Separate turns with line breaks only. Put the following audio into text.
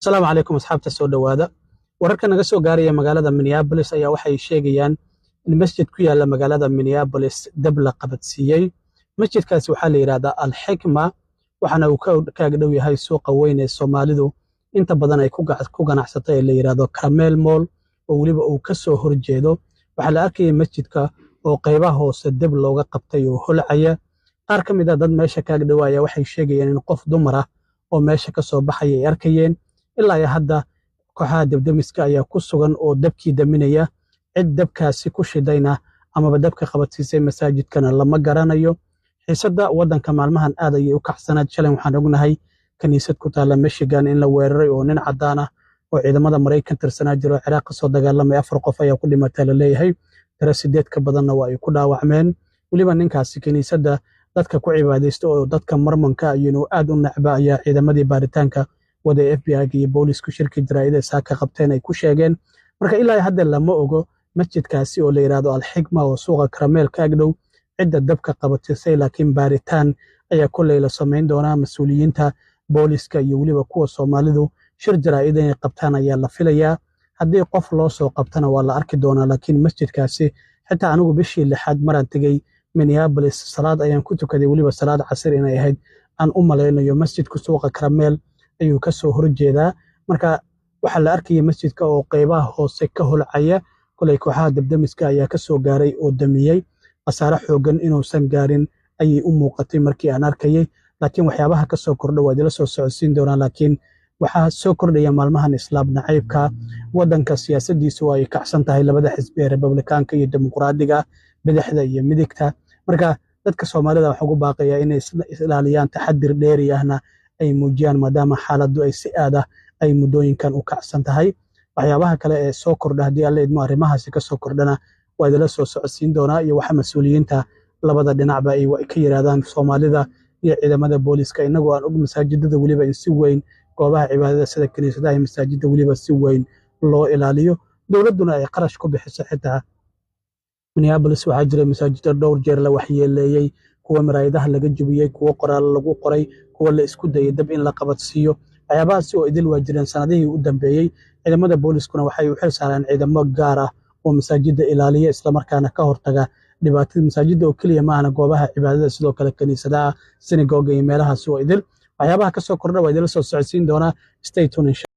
السلام عليكم أصحاب السود وهذا wararka naga soo gaaraya magaalada Minneapolis ayaa waxay sheegayaan in masjid ku yaala magaalada Minneapolis dab la qabadsiiyay masjidkaasi waxaa la yiraahdaa Al-Hikma waxaana uu ka dhow yahay suuqa weyn ee Soomaalidu inta badan ay ku ganacsato ee la yiraahdo Carmel Mall oo waliba uu ka soo horjeedo waxa la arkayay masjidka oo qaybaha hoose dab looga qabtay oo holcaya qaar ka mid ah dad meesha ka dhawaaya waxay sheegayaan in qof dumar ah oo meesha ka soo baxay ay arkayeen ilaa hadda kooxaha dabdamiska ayaa ku sugan oo dabkii daminaya cid dabkaasi ku shidayna amaba dabka qabadsiisay masaajidkana lama garanayo xiisada wadanka maalmahan aad ayay u kacsanaad shalay waxaan ognahay kaniisad ku taala Michigan in la weeraray oo nin cadaan ah oo ciidamada Mareykanka tirsanaa jiro Ciraaq ka soo dagaalamay 4 qof ayaa ku dhimatay la leeyahay tira 8 ka badanna waa ay ku dhaawacmeen waliba ninkaasi kaniisada dadka ku cibaadeysto oo dadka marmanka ayuu aad u nacba ayaa ciidamadii baaritaanka wada FBI iyo boolisku shirki jaraa'id saaka qabteen ay ku sheegeen marka ilaa hadda lama ogo masjidkaasi oo la yiraahdo Al-Hikma oo suuqa Carmel ka agdhow cidda dabka qabatisay laakiin baaritaan ayaa kulay la sameyn doonaa mas'uuliyiinta booliska iyo waliba kuwa Soomaalidu shir jaraa'id ay qabtaan ayaa la filayaa haddii qof loo soo qabtana waa la arki doonaa laakiin masjidkaasi xitaa anigu bishii 6aad maraan tagay Minneapolis salaad ayaan ku tukaday waliba salaad casr inay ahayd aan u maleynayo masjidka suuqa Carmel ayuu ka soo horjeedaa marka waxa la arkayay masjidka oo qaybaha hoose ka holcaya kulay kooxaha dabdamiska ayaa ka soo gaaray oo damiyay asaara xoogan inuusan gaarin ayay u muuqatay markii aan arkayay laakiin waxyaabaha ka soo kordhay waa la soo socodsiin doonaa laakiin waxa soo kordhaya maalmahan islaam naciibka wadanka siyaasadiisu ay kacsan tahay labada xisbi ee Republikaanka iyo Dimuqraadiga bidixda iyo midigta marka dadka Soomaalida waxa ugu baaqaya inay ilaaliyaan taxadir dheeri ahna ay muujiyaan maadaama xaaladdu ay si aad ah ay muddooyinkan u kacsan tahay waxyaabaha kale ee soo kordha haddii alla idmo arrimahaasi ka soo kordhana waa idila soo socodsiin doonaa iyo waxa mas'uuliyiinta labada dhinacba ay ka yiraahdaan Soomaalida iyo ciidamada booliska inagoo aan og masaajidada waliba in si weyn goobaha cibaadada sida kaniisadaha iyo masaajidda waliba si weyn loo ilaaliyo dowladuna ay qarash ku bixiso xitaa Minneapolis waxaa jiray masaajidda dhowr jeer la waxyeeleeyay kuwa maraayadaha laga jabiyay kuwa qoraal lagu qoray kuwa la isku dayay dab in la qabadsiiyo waxyaabahaasi oo idil waa jireen sanadihii u dambeeyay ciidamada booliskuna waxay u xil saareen ciidamo gaar ah oo masaajidda ilaaliya isla markaana ka hortaga dhibaatada masaajidda oo kaliya ma ahna goobaha cibaadada sidoo kale kaniisadaha synagogue iyo meelahaasi oo idil waxyaabaha ka soo kordha waa idila soo socodsiin doonaa stay tuned